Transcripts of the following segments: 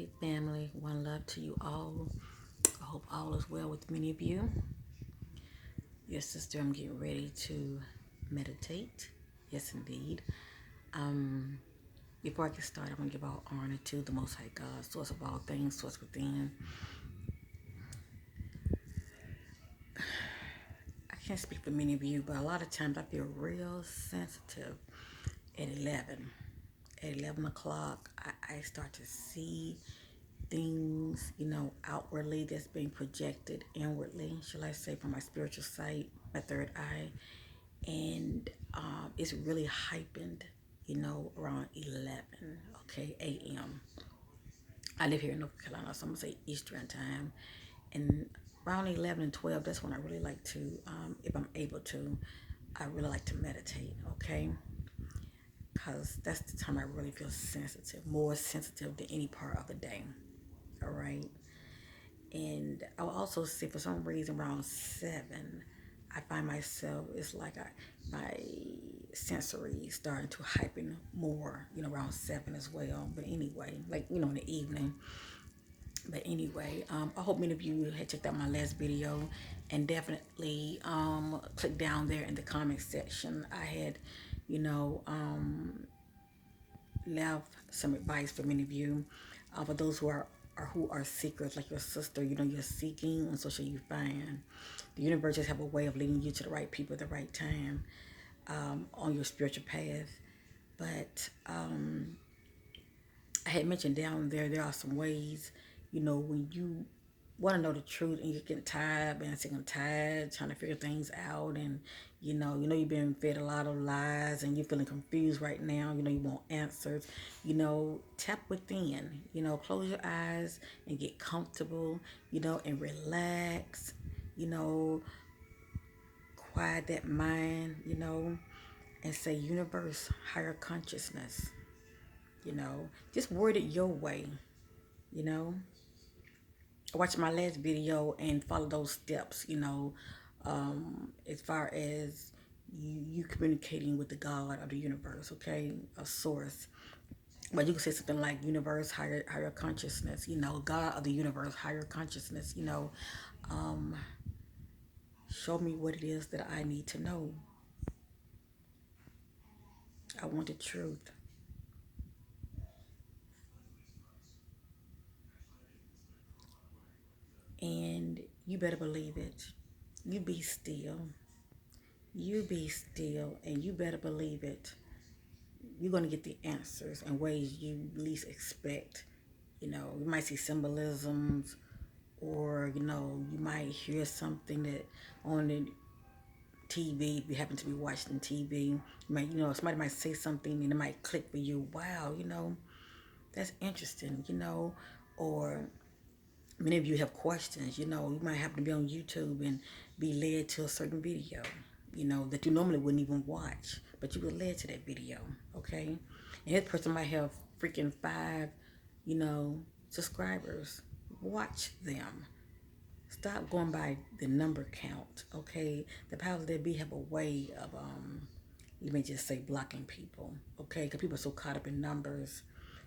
Hey family, one love to you all. I hope all is well with many of you. Yes, sister, I'm getting ready to meditate. Yes, indeed. Um, Before I get started, I want to give all honor to the Most High God, source of all things, source within. I can't speak for many of you, but a lot of times I feel real sensitive at 11. At 11 o'clock, I start to see things, outwardly that's being projected inwardly, shall I say, from my spiritual sight, my third eye. And it's really heightened, around 11, okay, a.m. I live here in North Carolina, so I'm going to say Eastern time. And around 11 and 12, that's when I really like to, if I'm able to, I really like to meditate, okay? Because that's the time I really feel sensitive, more sensitive than any part of the day, all right? And I'll also say for some reason around 7, I find myself, it's like my sensory starting to hypen more, around 7 as well. But anyway, like, in the evening. But anyway, I hope many of you had checked out my last video and definitely click down there in the comment section. I had, left some advice for many of you. For those who are seekers, like your sister, you're seeking, and so shall you find. The universe just have a way of leading you to the right people at the right time, on your spiritual path. But I had mentioned down there are some ways, when you want to know the truth and you're getting tired, being sick and tired, trying to figure things out, and you've been fed a lot of lies and you're feeling confused right now, you want answers, tap within, close your eyes and get comfortable, and relax, you know, quiet that mind, and say universe, higher consciousness, just word it your way, you know. Watch my last video and follow those steps, as far as you communicating with the God of the universe, okay, a source. But you can say something like universe, higher consciousness, God of the universe, higher consciousness, show me what it is that I need to know. I want the truth. And you better believe it. You be still. You be still, and you better believe it. You're going to get the answers in ways you least expect. You might see symbolisms, or, you might hear something that on the TV, if you happen to be watching TV, somebody might say something and it might click for you. Wow, that's interesting, or many of you have questions, you might happen to be on YouTube and be led to a certain video, that you normally wouldn't even watch, but you were led to that video, okay? And this person might have freaking 5, subscribers. Watch them. Stop going by the number count, okay? The powers that be have a way of, let me just say, blocking people, okay? Because people are so caught up in numbers.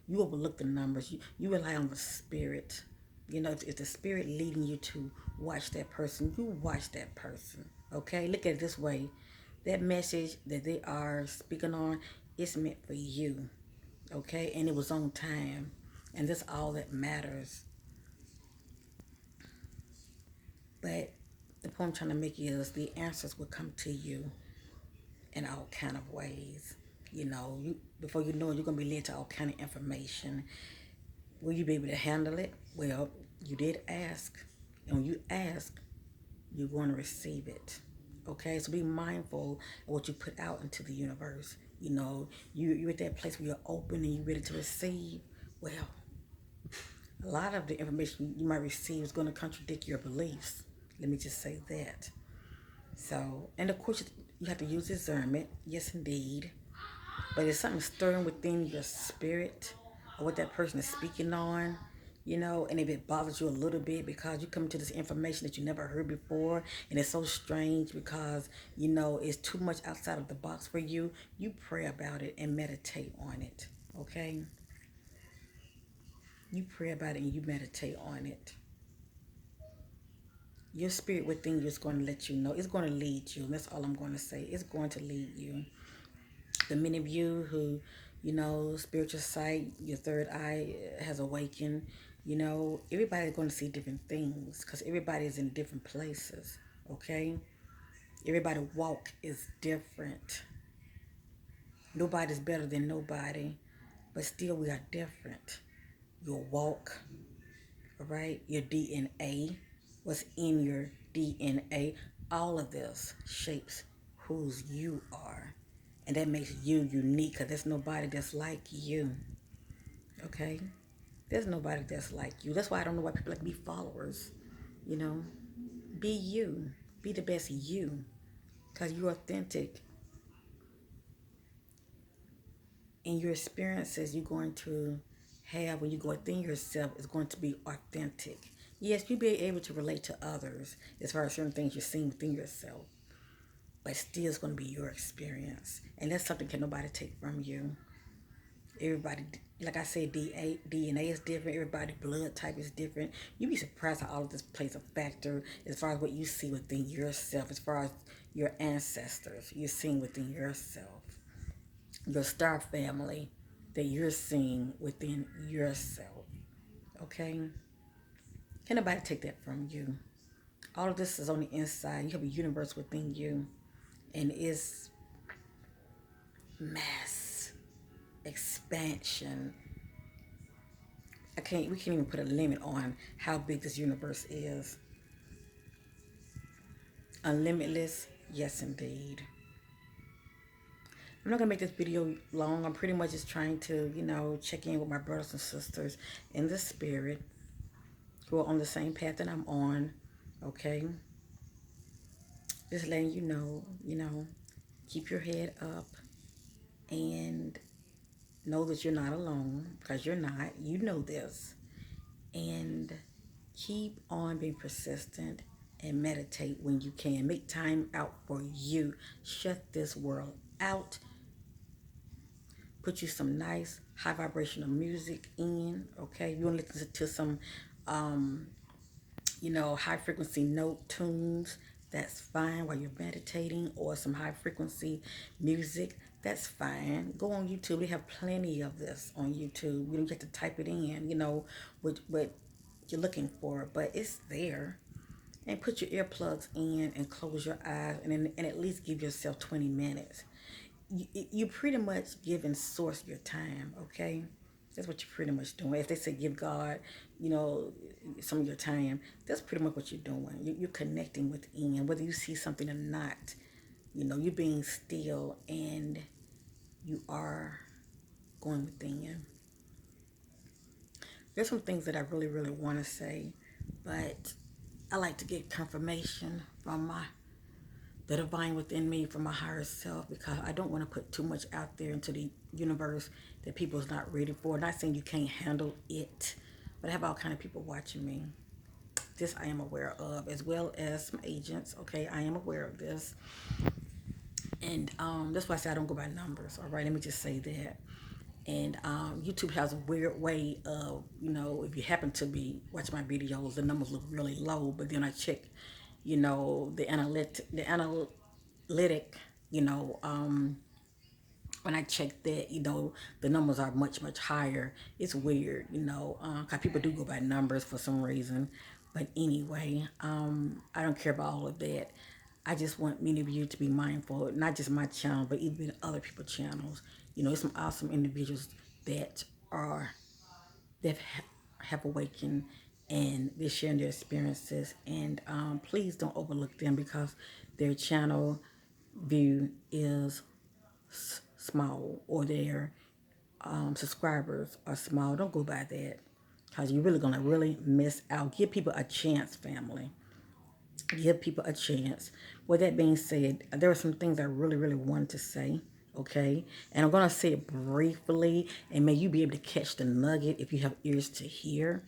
You overlook the numbers. You rely on the spirit. If the spirit leading you to watch that person, you watch that person, okay? Look at it this way. That message that they are speaking on, it's meant for you, okay? And it was on time. And that's all that matters. But the point I'm trying to make is the answers will come to you in all kind of ways. Before you know it, you're going to be led to all kind of information. Will you be able to handle it? Well, you did ask. And when you ask, you're going to receive it. Okay? So be mindful of what you put out into the universe. You're at that place where you're open and you're ready to receive. Well, a lot of the information you might receive is going to contradict your beliefs. Let me just say that. So, and of course, you have to use discernment. Yes, indeed. But if something stirring within your spirit or what that person is speaking on, and if it bothers you a little bit because you come to this information that you never heard before, and it's so strange because, it's too much outside of the box for you, you pray about it and meditate on it, okay? You pray about it and you meditate on it. Your spirit within you is going to let you know. It's going to lead you. That's all I'm going to say. It's going to lead you. The many of you who, spiritual sight, your third eye has awakened, everybody's going to see different things because everybody is in different places, okay? Everybody walk is different. Nobody's better than nobody, but still we are different. Your walk, all right? Your DNA, what's in your DNA, all of this shapes whose you are. And that makes you unique because there's nobody that's like you, okay? There's nobody that's like you. That's why I don't know why people like to be followers, you know? Be you. Be the best you because you're authentic. And your experiences you're going to have when you go within yourself is going to be authentic. Yes, you'll be able to relate to others as far as certain things you're seeing within yourself, but still it's going to be your experience. And that's something can nobody take from you. Everybody, like I said, DNA is different. Everybody's blood type is different. You'd be surprised how all of this plays a factor as far as what you see within yourself, as far as your ancestors you're seeing within yourself, your star family that you're seeing within yourself. Okay? Can nobody take that from you? All of this is on the inside. You have a universe within you, and it's mass expansion. We can't even put a limit on how big this universe is. Unlimitless, yes indeed. I'm not gonna make this video long. I'm pretty much just trying to, check in with my brothers and sisters in the spirit who are on the same path that I'm on. Okay? Just letting you know, keep your head up and know that you're not alone because you're not. You know this. And keep on being persistent and meditate when you can. Make time out for you. Shut this world out. Put you some nice high vibrational music in, okay? You want to listen to some high frequency note tunes, that's fine while you're meditating, or some high frequency music, that's fine. Go on YouTube. They have plenty of this on YouTube. You don't get to type it in, what you're looking for, but it's there. And put your earplugs in and close your eyes and at least give yourself 20 minutes. You pretty much giving source your time, okay? That's what you're pretty much doing. If they say give God, some of your time, that's pretty much what you're doing. You're connecting within, whether you see something or not. You're being still and you are going within. There's some things that I really, really want to say, but I like to get confirmation from the divine within me, from my higher self, because I don't want to put too much out there into the universe that people's not ready for. Not saying you can't handle it, but I have all kind of people watching me. This I am aware of, as well as some agents. Okay, I am aware of this, and that's why I say I don't go by numbers. All right, let me just say that. And YouTube has a weird way of, if you happen to be watching my videos, the numbers look really low, but then I check, the analytic, you know, when I check that, the numbers are much, much higher. It's weird, because people do go by numbers for some reason. But anyway, I don't care about all of that. I just want many of you to be mindful, not just my channel, but even other people's channels. It's some awesome individuals that are that have awakened and they're sharing their experiences. And please don't overlook them because their channel view is small, or their subscribers are small. Don't go by that because you're really going to really miss out. Give people a chance, family. Give people a chance. With that being said, there are some things I really, really wanted to say. Okay, and I'm gonna say it briefly, and may you be able to catch the nugget if you have ears to hear.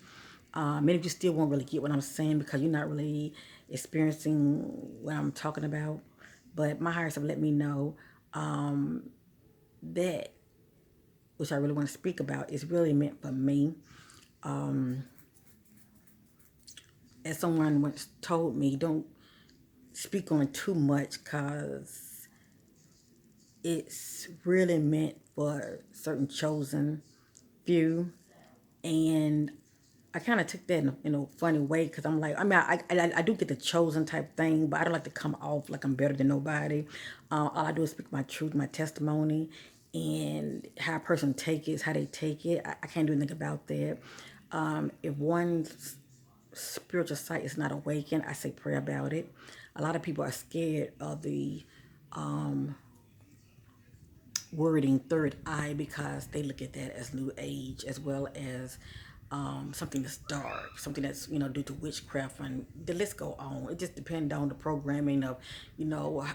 Many of you still won't really get what I'm saying because you're not really experiencing what I'm talking about. But my higher self let me know that, which I really want to speak about, is really meant for me. As someone once told me, don't speak on it too much because it's really meant for certain chosen few. And I kind of took that in a funny way because I'm like, I mean, I do get the chosen type thing, but I don't like to come off like I'm better than nobody. All I do is speak my truth, my testimony, and how a person take it is how they take it. I can't do anything about that. If one's spiritual sight is not awakened, I say pray about it. A lot of people are scared of the wording third eye because they look at that as new age as well as something that's dark, something that's due to witchcraft, and the list go on. It just depends on the programming of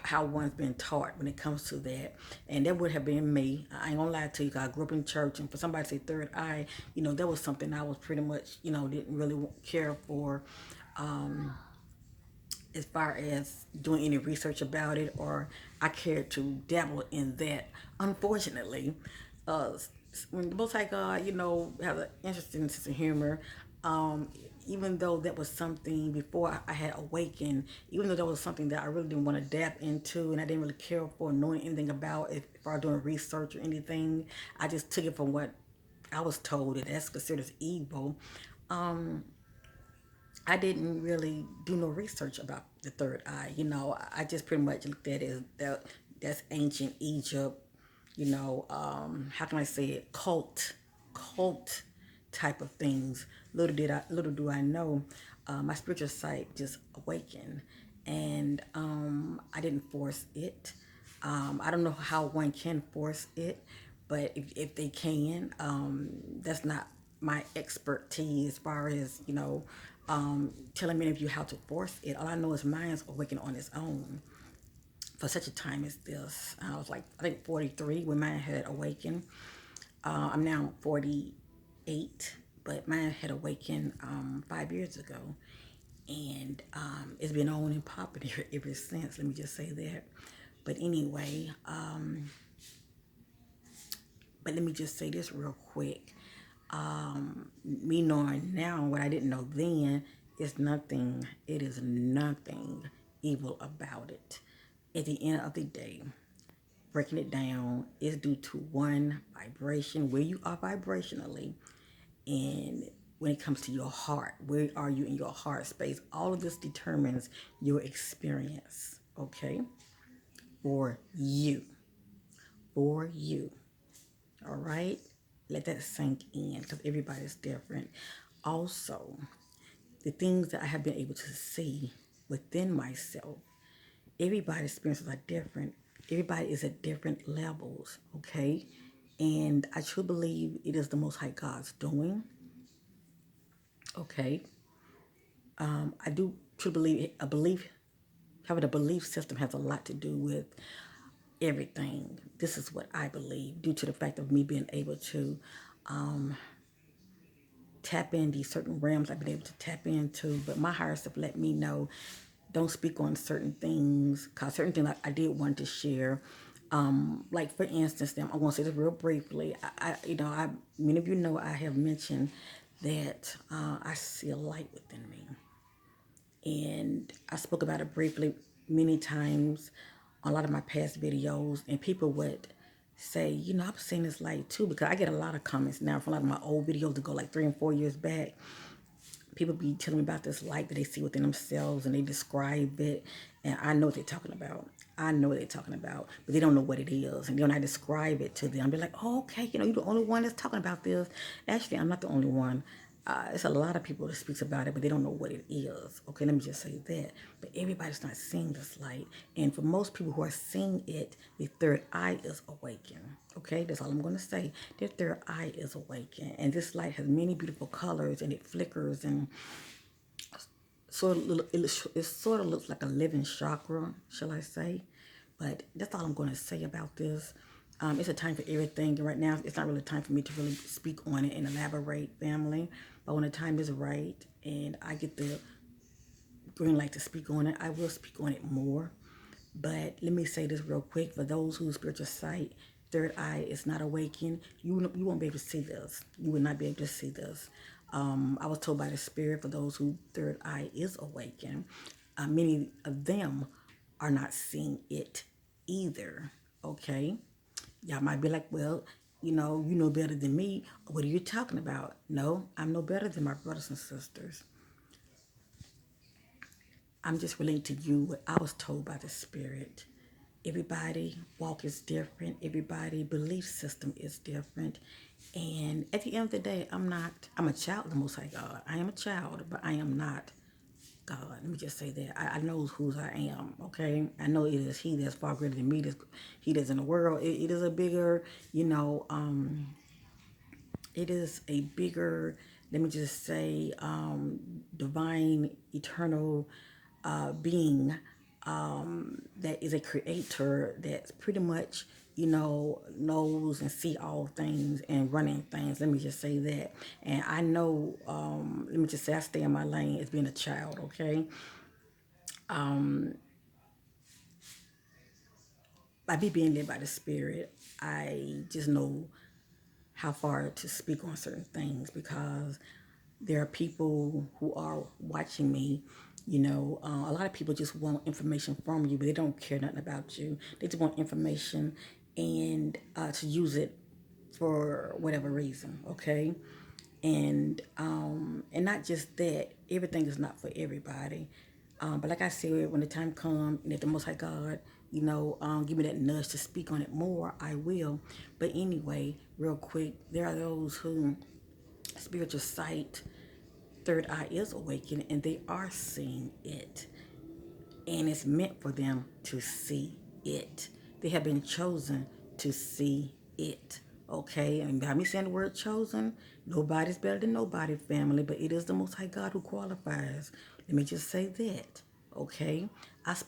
how one's been taught when it comes to that. And that would have been me. I ain't gonna lie to you, 'cause I grew up in church, and for somebody to say third eye, that was something I was pretty much didn't really care for. As far as doing any research about it, or I cared to dabble in that. Unfortunately, uh, when the Most High God, have an interesting sense of humor, um, even though that was something before I had awakened, even though that was something that I really didn't want to dab into and I didn't really care for knowing anything about, if I was doing research or anything, I just took it from what I was told that that's considered as evil. I didn't really do no research about the third eye. I just pretty much looked at it as that's ancient Egypt. How can I say it? Cult type of things. Little do I know, my spiritual sight just awakened, and I didn't force it. I don't know how one can force it, but if they can, that's not my expertise as far as telling many of you how to force it. All I know is mine's awakened on its own for such a time as this. I was like, I think 43 when mine had awakened. I'm now 48, but mine had awakened 5 years ago. And it's been on and popping ever since. Let me just say that. But anyway, but let me just say this real quick. Me knowing now what I didn't know then is nothing. It is nothing evil about it. At the end of the day, breaking it down is due to one vibration, where you are vibrationally, and when it comes to your heart, where are you in your heart space? All of this determines your experience, okay? For you. For you. All right? Let that sink in because everybody's different. Also, the things that I have been able to see within myself, everybody's experiences are different. Everybody is at different levels, okay? And I truly believe it is the Most High God's doing, okay? I do truly believe having a belief system has a lot to do with everything. This is what I believe due to the fact of me being able to tap in these certain realms I've been able to tap into, but my higher self let me know don't speak on certain things, because certain things I did want to share. Like for instance, I want to say this real briefly. Many of you know I have mentioned that I see a light within me, and I spoke about it briefly many times on a lot of my past videos, and people would say, I've seen this light too, because I get a lot of comments now from a lot of my old videos that go like 3 and 4 years back. People be telling me about this light that they see within themselves, and they describe it, and I know what they're talking about. I know what they're talking about, but they don't know what it is. And then when I describe it to them, they're like, oh, okay, you're the only one that's talking about this. Actually, I'm not the only one. It's a lot of people that speaks about it, but they don't know what it is. Okay, let me just say that. But everybody's not seeing this light. And for most people who are seeing it, the third eye is awakened. Okay, that's all I'm going to say. Their third eye is awakened. And this light has many beautiful colors, and it flickers, and it sort of looks like a living chakra, shall I say. But that's all I'm going to say about this. It's a time for everything. And right now, it's not really time for me to really speak on it and elaborate, family. But when the time is right and I get the green light to speak on it, I will speak on it more. But let me say this real quick. For those whose spiritual sight, third eye is not awakened, you won't be able to see this. You will not be able to see this. I was told by the Spirit, for those who third eye is awakened, many of them are not seeing it either. Okay, y'all might be like, well, you know better than me. What are you talking about? No, I'm no better than my brothers and sisters. I'm just relating to you what I was told by the Spirit. Everybody walk is different. Everybody belief system is different. And at the end of the day, I'm a child of the Most High God. I am a child, but I am not God. Let me just say that. I know whose I am, okay? I know it is He that's far greater than me. He that's in the world. It is a bigger, it is a bigger, let me just say, divine, eternal being that is a creator that's pretty much, knows and see all things and running things. Let me just say that. And I know, let me just say, I stay in my lane as being a child, okay? By me being led by the Spirit, I just know how far to speak on certain things because there are people who are watching me. A lot of people just want information from you, but they don't care nothing about you. They just want information and to use it for whatever reason. Okay, and not just that. Everything is not for everybody. But like I said, when the time comes and if the Most High God, give me that nudge to speak on it more, I will. But anyway, real quick, there are those who spiritual sight, third eye is awakened, and they are seeing it, and it's meant for them to see it. They have been chosen to see it. Okay, and by me saying the word chosen, nobody's better than nobody, family, but it is the Most High God who qualifies. Let me just say that. Okay,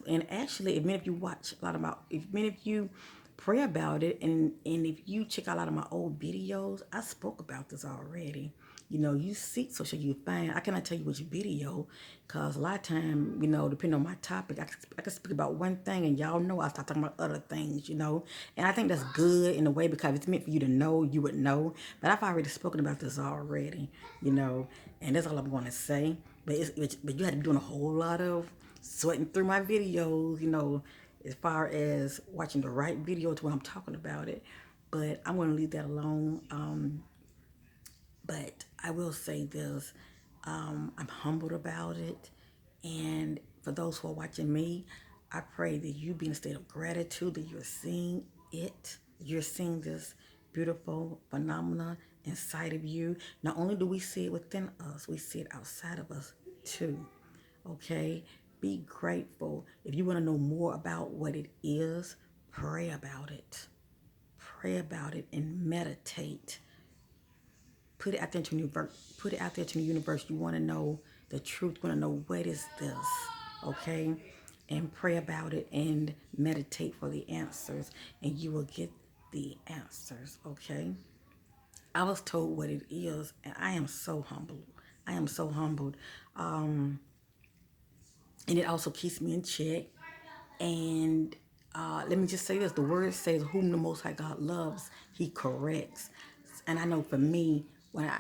and actually, if many of you watch a lot of if many of you pray about it, and if you check out a lot of my old videos, I spoke about this already. You seek, so shall you find. I cannot tell you which video, because a lot of time, depending on my topic, I can speak about one thing, and y'all know I start talking about other things. And I think that's good in a way because it's meant for you to know, you would know. But I've already spoken about this already, and that's all I'm going to say. But you had to be doing a whole lot of sweating through my videos, as far as watching the right video to when I'm talking about it. But I'm going to leave that alone. But I will say this, I'm humbled about it. And for those who are watching me, I pray that you be in a state of gratitude, that you're seeing it. You're seeing this beautiful phenomena inside of you. Not only do we see it within us, we see it outside of us too. Okay? Be grateful. If you want to know more about what it is, pray about it. Pray about it and meditate. Put it out there to the universe. Put it out there to the universe. You want to know the truth. You want to know what is this, okay? And pray about it and meditate for the answers, and you will get the answers, okay? I was told what it is, and I am so humbled. I am so humbled, and it also keeps me in check. And let me just say this: the word says, "Whom the Most High God loves, He corrects." And I know for me, when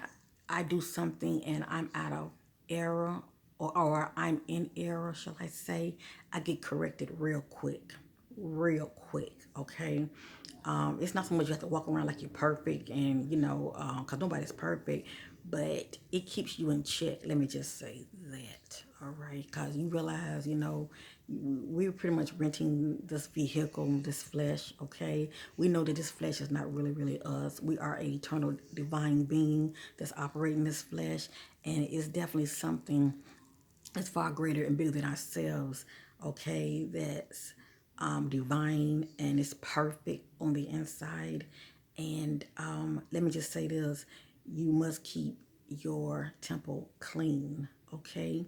I do something and I'm out of error, or I'm in error, shall I say, I get corrected real quick. Okay, it's not so much you have to walk around like you're perfect, and because nobody's perfect, but it keeps you in check. Let me just say that. All right, because you realize, we're pretty much renting this vehicle, this flesh. Okay, we know that this flesh is not really us. We are an eternal divine being that's operating this flesh, and it's definitely something that's far greater and bigger than ourselves. Okay, that's divine and it's perfect on the inside. And let me just say this: you must keep your temple clean. Okay,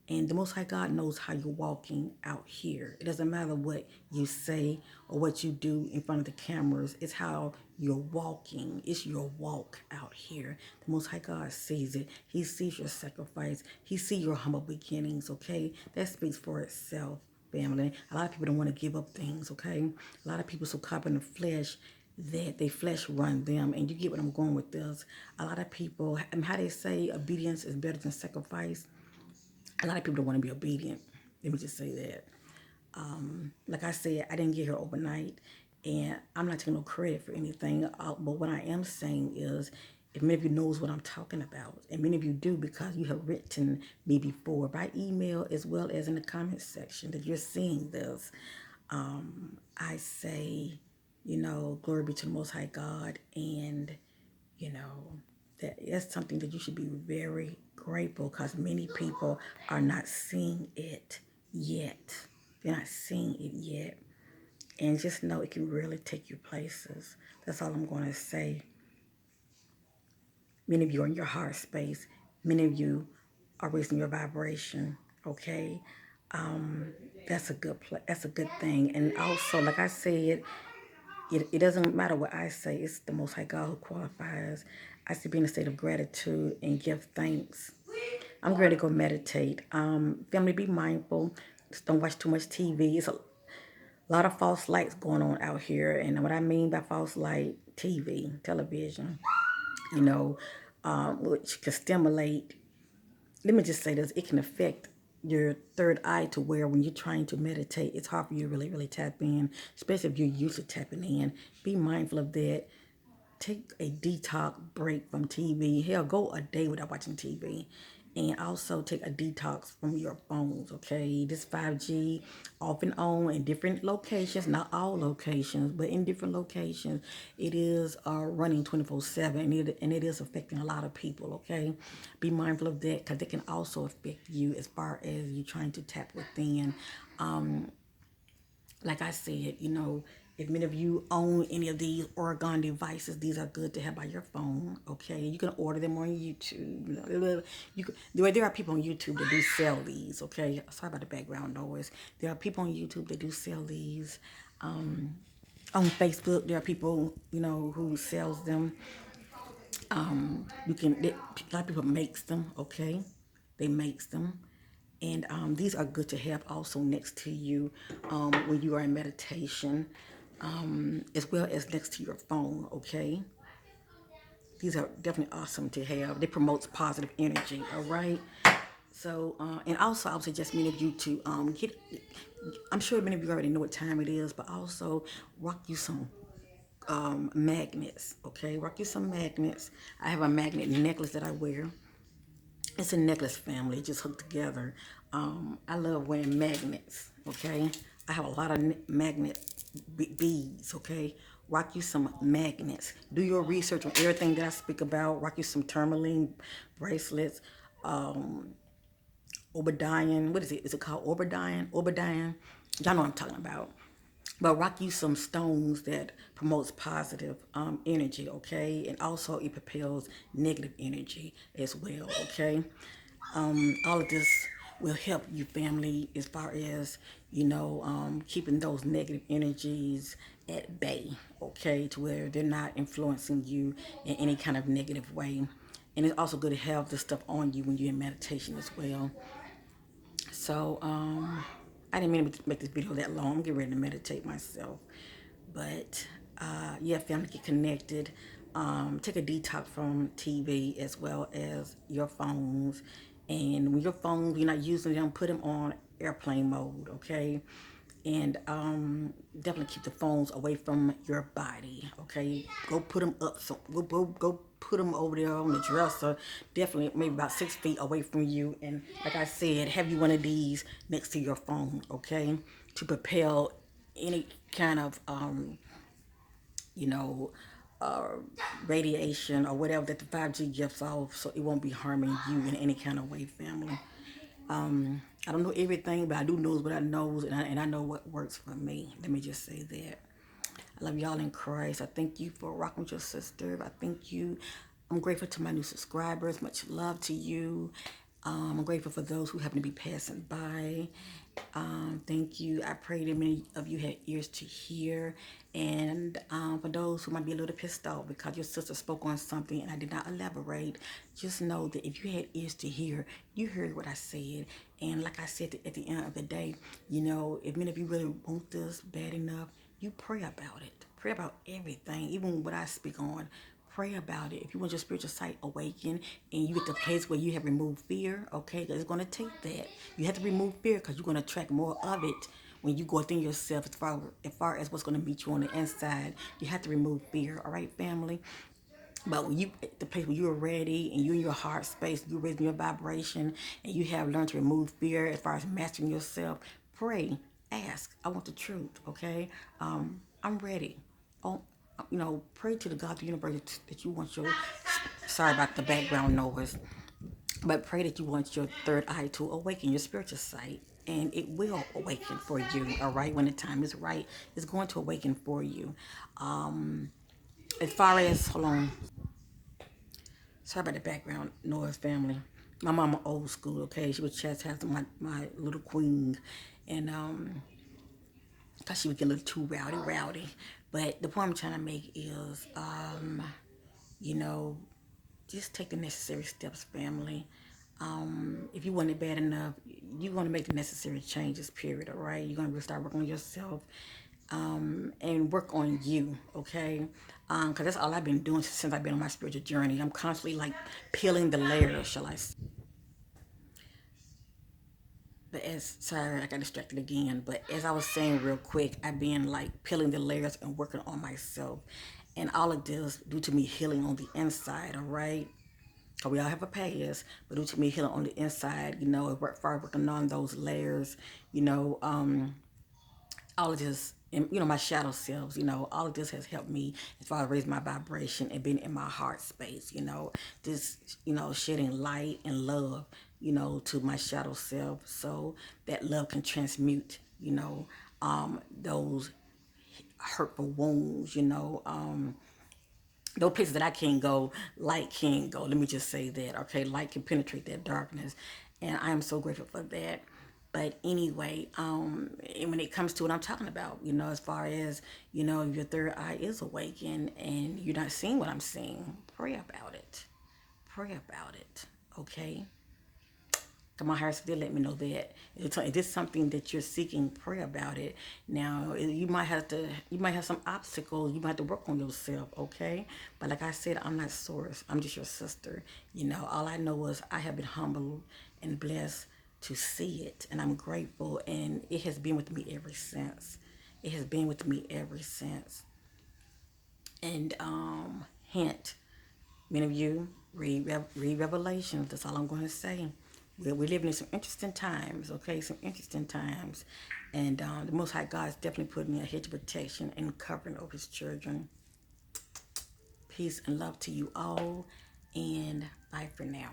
and the Most High God knows how you're walking out here. It doesn't matter what you say or what you do in front of the cameras. It's how you're walking. It's your walk out here. The Most High God sees it. He sees your sacrifice. He sees your humble beginnings, okay? That speaks for itself, family. A lot of people don't want to give up things, okay? A lot of people so caught up in the flesh. that they flesh run them. And you get what I'm going with this. A lot of people, and how they say obedience is better than sacrifice. A lot of people don't want to be obedient. Let me just say that. Like I said, I didn't get here overnight, and I'm not taking no credit for anything. But what I am saying is, if many of you knows what I'm talking about, and many of you do because you have written me before by email as well as in the comment section that you're seeing this, I say, glory be to the Most High God, and you know, that's something that you should be very grateful because many people are not seeing it yet. They're not seeing it yet. And just know it can really take you places. That's all I'm going to say. Many of you are in your heart space. Many of you are raising your vibration. Okay, that's a that's a good thing. And also, like I said, it doesn't matter what I say. It's the Most High God who qualifies. I should be in a state of gratitude and give thanks. I'm ready to go meditate. Family, be mindful. Just don't watch too much TV. It's a lot of false lights going on out here. And what I mean by false light, TV, television, you know, which can stimulate. Let me just say this. It can affect your third eye to where when you're trying to meditate, it's hard for you to really, really tap in, especially if you're used to tapping in. Be mindful of that. Take a detox break from TV. Hell, go a day without watching TV. And also take a detox from your phones, okay? This 5G off and on in different locations, not all locations, but in different locations, it is running 24/7 and it is affecting a lot of people, okay? Be mindful of that because it can also affect you as far as you trying to tap within. Like I said, if many of you own any of these Oregon devices, these are good to have by your phone. Okay, you can order them on YouTube. There are people on YouTube that do sell these. Okay, sorry about the background noise. There are people on YouTube that do sell these. On Facebook, there are people who sells them. A lot of people makes them. Okay, they makes them. And these are good to have also next to you when you are in meditation, as well as next to your phone, okay? These are definitely awesome to have. They promotes positive energy, all right? So, and also I would suggest many of you to I'm sure many of you already know what time it is, but also rock you some magnets, okay? Rock you some magnets. I have a magnet necklace that I wear. It's a necklace family, just hooked together. I love wearing magnets, okay? I have a lot of magnet beads, okay? Rock you some magnets. Do your research on everything that I speak about. Rock you some tourmaline bracelets, Obadiah. What is it? Is it called Obadiah? Obadiah. Y'all know what I'm talking about. But rock you some stones that promotes positive energy, okay? And also it propels negative energy as well, okay? All of this will help you, family, as far as, keeping those negative energies at bay, okay? To where they're not influencing you in any kind of negative way. And it's also good to have this stuff on you when you're in meditation as well. So, I didn't mean to make this video that long. I'm getting ready to meditate myself. But, yeah, family, get connected. Take a detox from TV as well as your phones. And when your phones, you're not using them, put them on airplane mode, okay? And definitely keep the phones away from your body, okay? Go put them up, so go put them over there on the dresser, definitely maybe about 6 feet away from you. And like I said, have you one of these next to your phone, okay? To propel any kind of, you know, uh, radiation or whatever that the 5G gives off, so it won't be harming you in any kind of way, family. I don't know everything, but I do know what I know, and I know what works for me. Let me just say that. I love y'all in Christ. I thank you for rocking with your sister. I thank you. I'm grateful to my new subscribers. Much love to you. I'm grateful for those who happen to be passing by. Thank you. I pray that many of you had ears to hear. And for those who might be a little pissed off because your sister spoke on something and I did not elaborate, just know that if you had ears to hear, you heard what I said. And like I said at the end of the day, if many of you really want this bad enough, you pray about it. Pray about everything, even what I speak on. Pray about it. If you want your spiritual sight awakened and you get to the place where you have removed fear, okay, it's going to take that. You have to remove fear because you're going to attract more of it when you go within yourself as far as what's going to meet you on the inside. You have to remove fear, all right, family? But when you at the place where you're ready and you're in your heart space, you're raising your vibration, and you have learned to remove fear as far as mastering yourself, pray, ask. I want the truth, okay? I'm ready. Oh, pray to the God of the universe that you want your. Sorry about the background noise, but pray that you want your third eye to awaken, your spiritual sight. And it will awaken for you, all right? When the time is right, it's going to awaken for you. As far as, hold on, sorry about the background noise, family. My mama old school, okay? She was chastising my little queen. And cause she would get a little too rowdy. But the point I'm trying to make is, you know, just take the necessary steps, family. If you want it bad enough, you're going to make the necessary changes, period, all right? You're going to start working on yourself, and work on you, okay? Because that's all I've been doing since I've been on my spiritual journey. I'm constantly like peeling the layers, shall I say. But sorry, I got distracted again. But as I was saying real quick, I've been like peeling the layers and working on myself. And all of this due to me healing on the inside, all right? Cause we all have a past, but due to me healing on the inside, working on those layers, you know, all of this, and my shadow selves, all of this has helped me as far as raising my vibration and being in my heart space, just, shedding light and love, to my shadow self, so that love can transmute, those hurtful wounds, those places that I can't go, light can go. Let me just say that, okay? Light can penetrate that darkness, and I am so grateful for that. But anyway, and when it comes to what I'm talking about, as far as your third eye is awakened and you're not seeing what I'm seeing, pray about it. Pray about it, okay? My heart did let me know that if this is something that you're seeking, pray about it. Now you might have some obstacles. You might have to work on yourself, okay? But like I said, I'm not source. I'm just your sister. All I know is I have been humbled and blessed to see it, and I'm grateful. And it has been with me ever since. It has been with me ever since. And hint, many of you read Revelations. That's all I'm going to say. We're living in some interesting times, okay? Some interesting times. And the Most High God is definitely putting a hedge of protection and covering over his children. Peace and love to you all. And bye for now.